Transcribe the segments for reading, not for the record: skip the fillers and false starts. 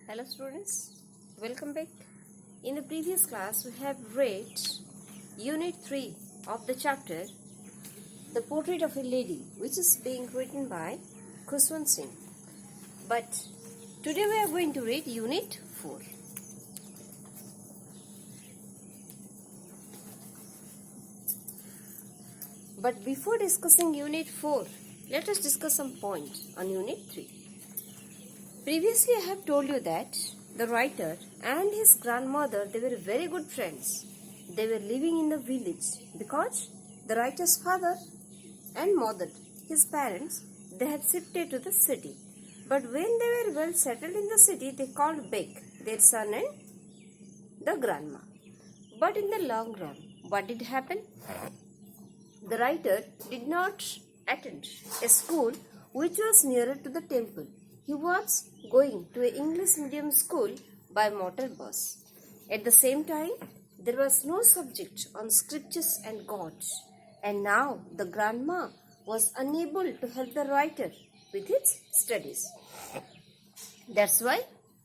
Hello students, welcome back. In the previous class we have read Unit 3 of the chapter The Portrait of a Lady, which is being written by Khushwant Singh. But today we are going to read Unit 4. But before discussing Unit 4, let us discuss some points on Unit 3. Previously, I have told you that the writer and his grandmother, they were very good friends. They were living in the village because the writer's father and mother, his parents, they had shifted to the city. But when they were well settled in the city, they called back their son and the grandma. But in the long run, what did happen? The writer did not attend a school which was nearer to the temple. He was going to an English medium school by motor bus. At the same time, there was no subject on scriptures and gods. And now the grandma was unable to help the writer with his studies. That's why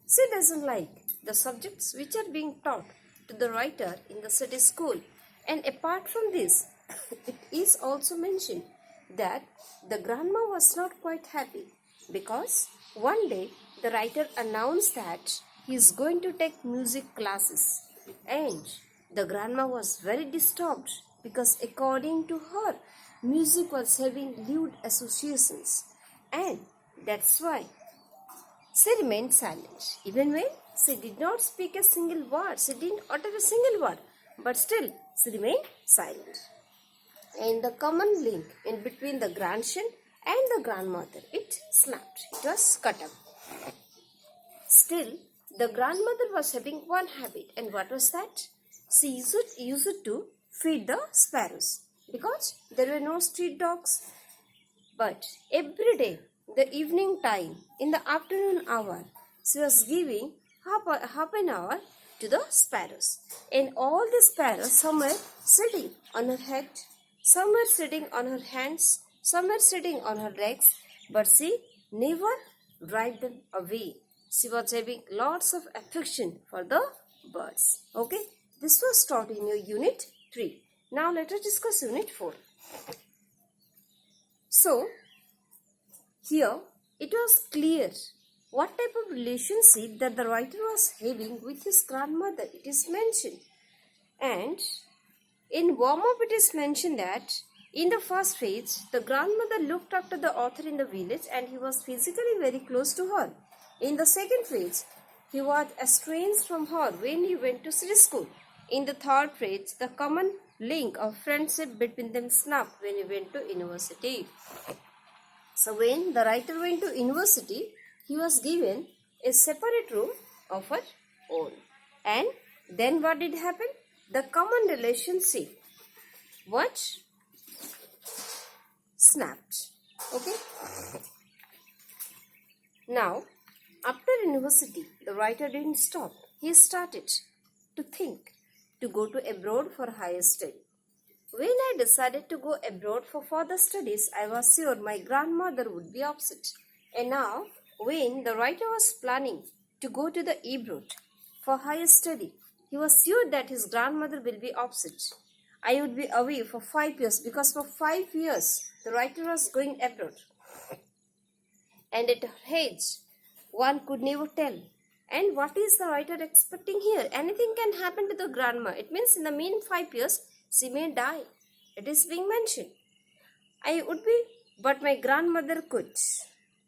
she doesn't like the subjects which are being taught to the writer in the city school. And apart from this, it is also mentioned that the grandma was not quite happy because one day the writer announced that he is going to take music classes, and the grandma was very disturbed because according to her, music was having lewd associations, and that's why she remained silent. Even when she did not speak a single word, she didn't utter a single word, but still she remained silent. And the common link in between the grandson and the grandmother, it snapped. It was cut up. Still, the grandmother was having one habit. And what was that? She used to feed the sparrows because there were no street dogs. But every day, the evening time, in the afternoon hour, she was giving half an hour to the sparrows. And all the sparrows, some were sitting on her head, some were sitting on her hands, some were sitting on her legs, but she never drive them away. She was having lots of affection for the birds. Okay, this was taught in your Unit 3. Now let us discuss Unit 4. So, here it was clear what type of relationship that the writer was having with his grandmother. It is mentioned. And in warm-up it is mentioned that in the first phase, the grandmother looked after the author in the village and he was physically very close to her. In the second phase, he was estranged from her when he went to city school. In the third phase, the common link of friendship between them snapped when he went to university. So when the writer went to university, he was given a separate room of her own. And then what did happen? The common relationship what? Snapped. Okay. Now, after university, the writer didn't stop. He started to think to go to abroad for higher study. When I decided to go abroad for further studies, I was sure my grandmother would be upset. And now, when the writer was planning to go to the abroad for higher study, he was sure that his grandmother will be upset. I would be away for 5 years because for 5 years the writer was going abroad. And at her age, one could never tell. And what is the writer expecting here? Anything can happen to the grandma. It means in the mean 5 years, she may die. It is being mentioned. I would be, but my grandmother could.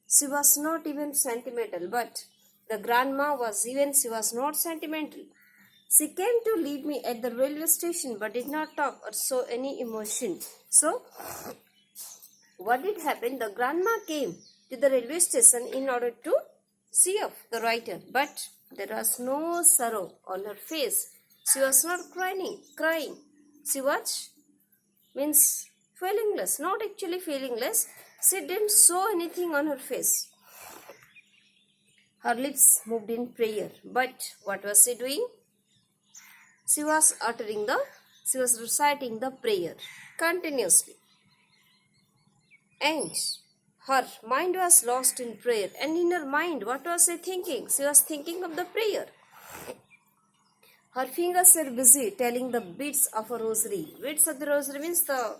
She was not even sentimental, but the grandma was she was not sentimental. She came to leave me at the railway station but did not talk or show any emotion. So, what did happen? The grandma came to the railway station in order to see of the writer, but there was no sorrow on her face. She was not crying. She was feelingless, not actually feelingless. She didn't show anything on her face. Her lips moved in prayer, but what was she doing? She was reciting the prayer continuously. And her mind was lost in prayer. And in her mind, what was she thinking? She was thinking of the prayer. Her fingers were busy telling the beads of a rosary. Beads of the rosary means the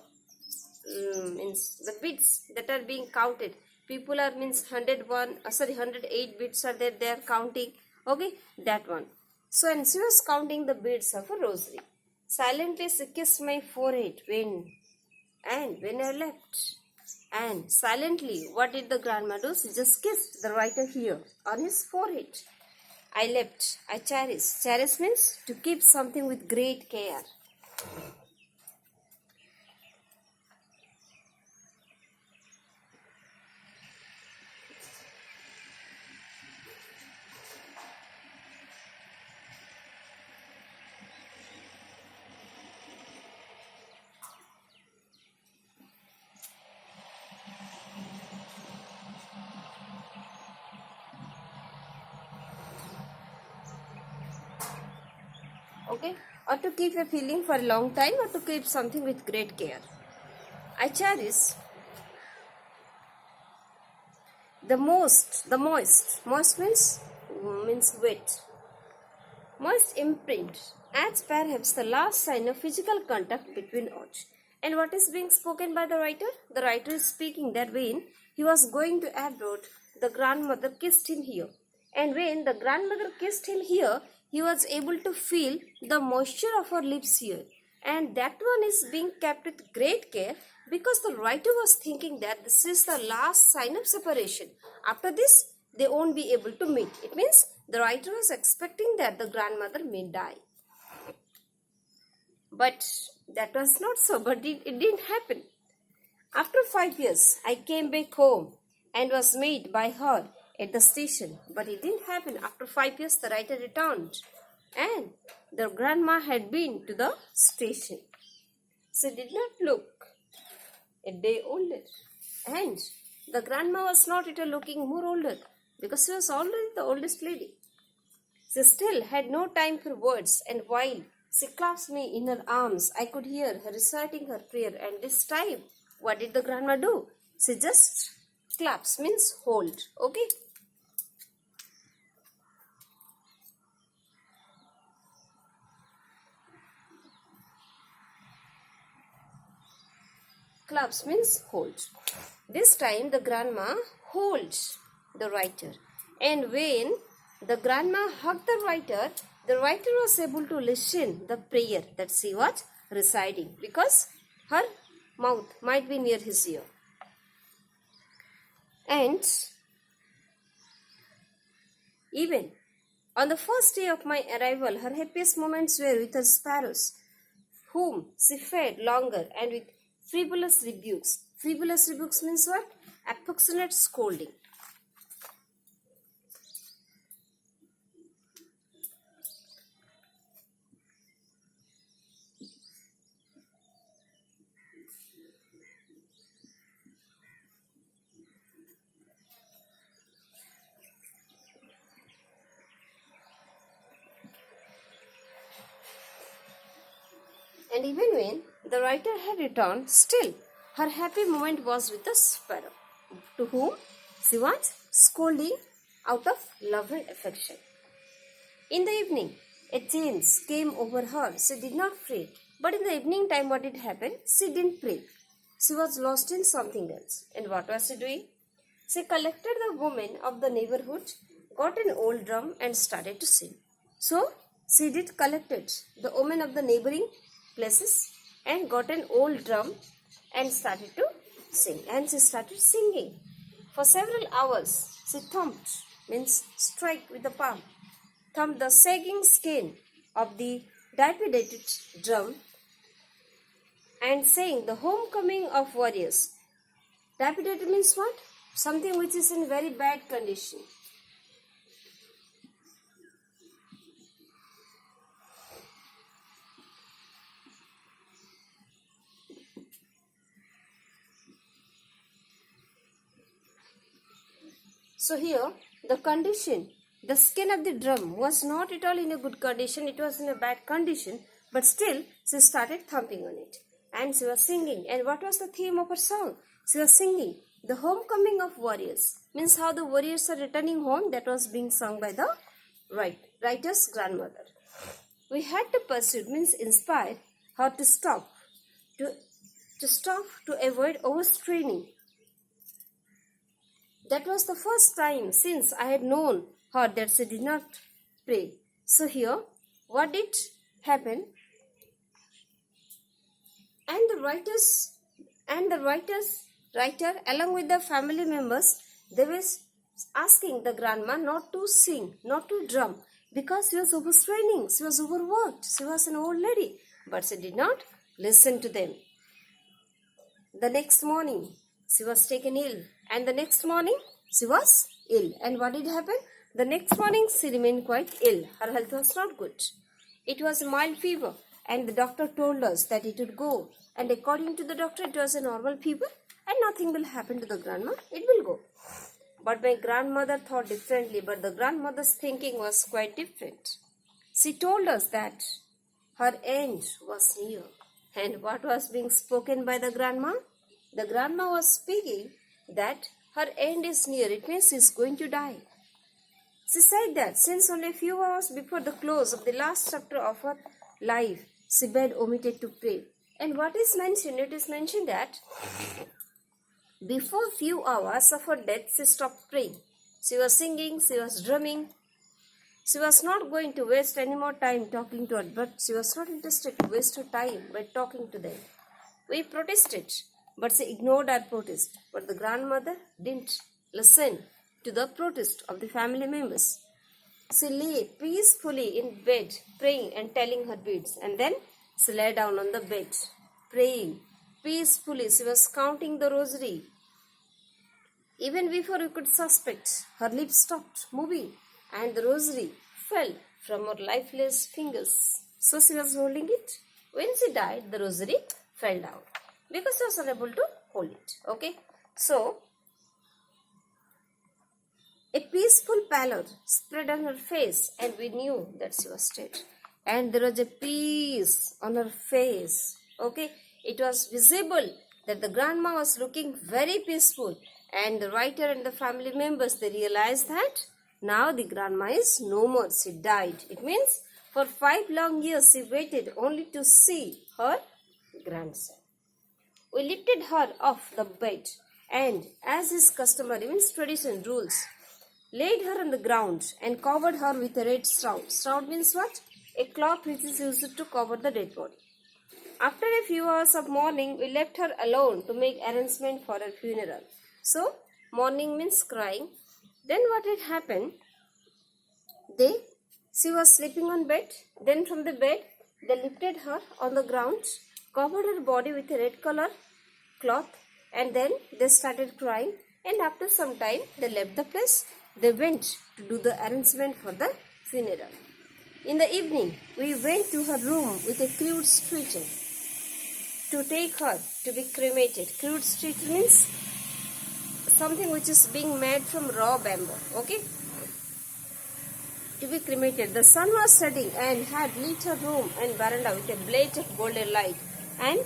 beads that are being counted. People are 108 beads are there. They are counting. Okay, that one. So, and she was counting the beads of a rosary. Silently she kissed my forehead when I left. And silently, what did the grandma do? She just kissed the writer here on his forehead. I left. I cherish. Cherish means to keep something with great care. Okay, or to keep a feeling for a long time, or to keep something with great care. I cherish the moist means wet, moist imprint, as perhaps the last sign of physical contact between us. And what is being spoken by the writer? The writer is speaking that when he was going to abroad, the grandmother kissed him here. And when the grandmother kissed him here, he was able to feel the moisture of her lips here. And that one is being kept with great care because the writer was thinking that this is the last sign of separation. After this, they won't be able to meet. It means the writer was expecting that the grandmother may die. But that was not so, but it didn't happen. After 5 years, I came back home and was met by her at the station. But it didn't happen. After 5 years, the writer returned. And the grandma had been to the station. She did not look a day older. And the grandma was not at all looking more older because she was already the oldest lady. She still had no time for words, and while she clasped me in her arms, I could hear her reciting her prayer. And this time, what did the grandma do? She just claps, means hold. Okay? Claps means hold. This time the grandma holds the writer. And when the grandma hugged the writer was able to listen the prayer that she was reciting because her mouth might be near his ear. And even on the first day of my arrival, her happiest moments were with her sparrows, whom she fed longer and with frivolous rebukes. Frivolous rebukes means what? Affectionate scolding. And even when the writer had returned, still her happy moment was with the sparrow, to whom she was scolding out of love and affection. In the evening, a change came over her. She did not pray. But in the evening time, what did happen? She didn't pray. She was lost in something else. And what was she doing? She collected the women of the neighborhood, got an old drum and started to sing. So, she did collected the women of the neighboring places and got an old drum and started to sing. And she started singing. For several hours, she thumped, means strike with the palm, thumped the sagging skin of the dilapidated drum and sang the homecoming of warriors. Dilapidated means what? Something which is in very bad condition. So here, the condition, the skin of the drum was not at all in a good condition. It was in a bad condition. But still, she started thumping on it. And she was singing. And what was the theme of her song? She was singing, The homecoming of warriors means how the warriors are returning home. That was being sung by the writer's grandmother. We had to pursue means inspire her to stop, to avoid overstraining. That was the first time since I had known her that she did not pray. So here, what did happen? And the writer along with the family members, they were asking the grandma not to sing, not to drum, because she was overstraining, she was overworked, she was an old lady. But she did not listen to them. The next morning, she was taken ill. And the next morning, she was ill. And what did happen? The next morning, she remained quite ill. Her health was not good. It was a mild fever. And the doctor told us that it would go. And according to the doctor, it was a normal fever. And nothing will happen to the grandma. It will go. But my grandmother thought differently. But the grandmother's thinking was quite different. She told us that her end was near. And what was being spoken by the grandma? The grandma was speaking that her end is near. It means she is going to die. She said that since only a few hours before the close of the last chapter of her life, she had omitted to pray. And what is mentioned? It is mentioned that before few hours of her death, she stopped praying. She was singing, she was drumming. She was not going to waste any more time talking to her, but she was not interested to waste her time by talking to them. We protested, but she ignored our protest. But the grandmother didn't listen to the protest of the family members. She lay peacefully in bed, praying and telling her beads. And then she lay down on the bed, praying peacefully. She was counting the rosary. Even before we could suspect, her lips stopped moving and the rosary fell from her lifeless fingers. So she was holding it. When she died, the rosary fell down because she was unable to hold it. Okay. So, a peaceful pallor spread on her face and we knew that she was dead. And there was a peace on her face. Okay. It was visible that the grandma was looking very peaceful. And the writer and the family members, they realized that now the grandma is no more. She died. It means for 5 long years she waited only to see her grandson. We lifted her off the bed and, as is customary, means tradition rules, laid her on the ground and covered her with a red shroud. Shroud means what? A cloth which is used to cover the dead body. After a few hours of mourning, we left her alone to make arrangement for her funeral. So, mourning means crying. Then what had happened? She was sleeping on bed. Then from the bed, they lifted her on the ground, covered her body with a red color cloth, and then they started crying. And after some time, they left the place. They went to do the arrangement for the funeral. In the evening, we went to her room with a crude stretcher to take her to be cremated. Crude stretcher means something which is being made from raw bamboo. Okay? To be cremated. The sun was setting and had lit her room and veranda with a blaze of golden light. And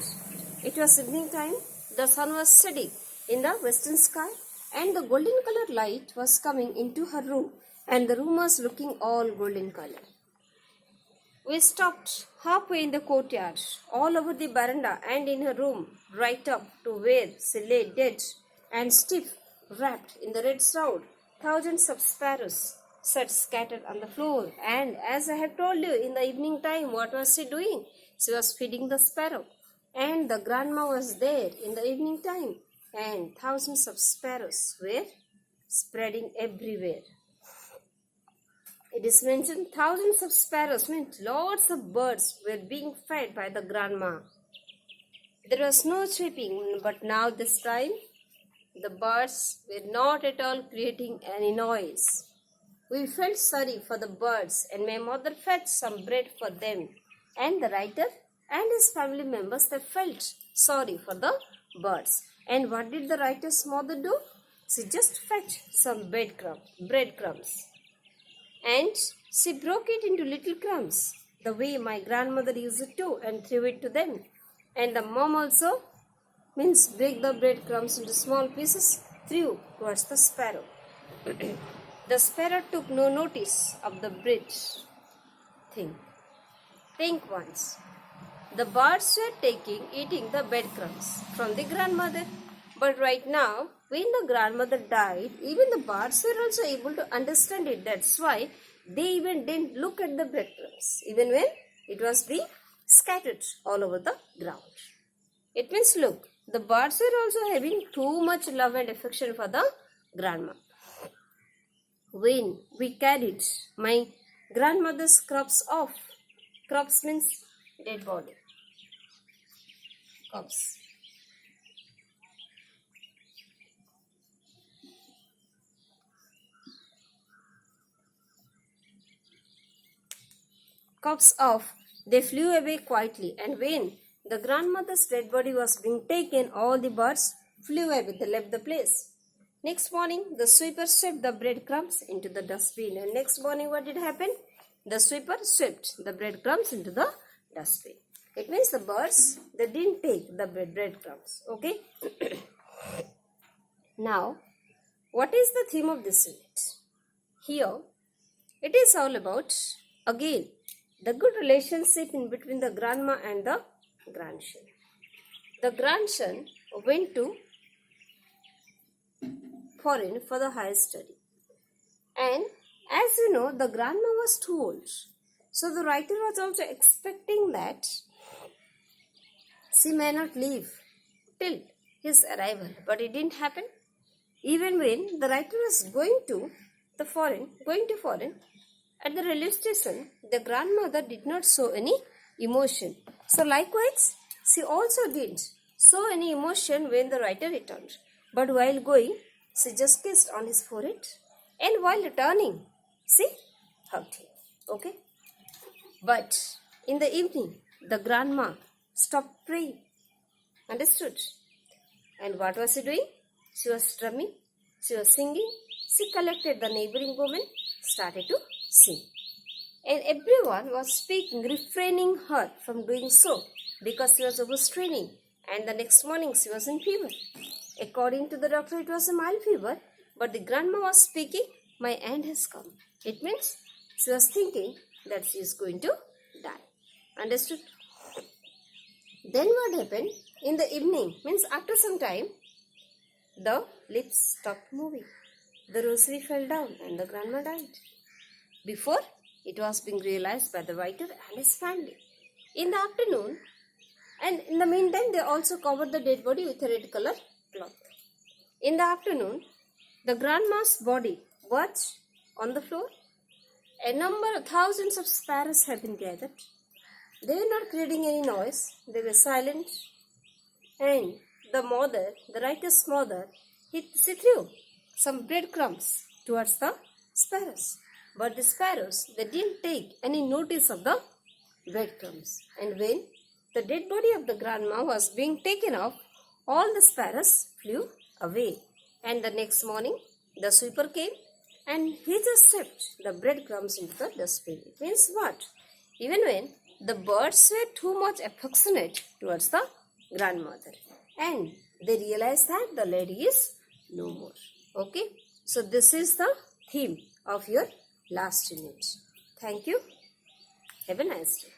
it was evening time. The sun was setting in the western sky and the golden colored light was coming into her room and the room was looking all golden color. We stopped halfway in the courtyard, all over the veranda and in her room, right up to where she lay dead and stiff, wrapped in the red shroud. Thousands of sparrows sat scattered on the floor. And as I have told you, in the evening time, what was she doing? She was feeding the sparrow. And the grandma was there in the evening time. And thousands of sparrows were spreading everywhere. It is mentioned thousands of sparrows meant lots of birds were being fed by the grandma. There was no chirping, but now this time the birds were not at all creating any noise. We felt sorry for the birds and my mother fetched some bread for them. And the writer and his family members, they felt sorry for the birds. And what did the writer's mother do? She just fetched some breadcrumbs. And she broke it into little crumbs, the way my grandmother used it to, and threw it to them. And the mom also means break the breadcrumbs into small pieces threw towards the sparrow. The sparrow took no notice of the bridge thing. Think once. The birds were eating the breadcrumbs from the grandmother. But right now, when the grandmother died, even the birds were also able to understand it. That's why they even didn't look at the breadcrumbs, even when it was being scattered all over the ground. It means, look, the birds were also having too much love and affection for the grandma. When we carried my grandmother's crops off, crops means dead body. Corpse. Corpse off, they flew away quietly, and when the grandmother's dead body was being taken, all the birds flew away. They left the place. Next morning, the sweeper swept the breadcrumbs into the dustbin. And next morning, what did happen? The sweeper swept the breadcrumbs into the dustbin. It means the birds, they didn't take the breadcrumbs. Okay? Now, what is the theme of this unit? Here, it is all about, again, the good relationship in between the grandma and the grandson. The grandson went to foreign for the higher study. And as you know, the grandma was too old. So the writer was also expecting that she may not leave till his arrival. But it didn't happen. Even when the writer was going to foreign, at the railway station, the grandmother did not show any emotion. So likewise, she also didn't show any emotion when the writer returned. But while going, she just kissed on his forehead. And while returning, she hugged him. Okay? But in the evening, the grandma stopped praying. Understood? And what was she doing? She was strumming. She was singing. She collected the neighboring women, started to sing. And everyone was speaking, refraining her from doing so because she was overstraining. And the next morning she was in fever. According to the doctor, it was a mild fever. But the grandma was speaking, my end has come. It means she was thinking that she is going to die. Understood? Then what happened? In the evening, means after some time, the lips stopped moving. The rosary fell down and the grandma died. Before, it was being realized by the writer and his family. In the afternoon, and in the meantime, they also covered the dead body with a red color cloth. In the afternoon, the grandma's body was on the floor. A number of thousands of sparrows had been gathered. They were not creating any noise. They were silent. And the mother, the writer's mother, she threw some breadcrumbs towards the sparrows. But the sparrows, they didn't take any notice of the breadcrumbs. And when the dead body of the grandma was being taken off, all the sparrows flew away. And the next morning, the sweeper came and he just swept the breadcrumbs into the dustbin. It means what? Even when the birds were too much affectionate towards the grandmother, and they realized that the lady is no more. Okay? So this is the theme of your last unit. Thank you. Have a nice day.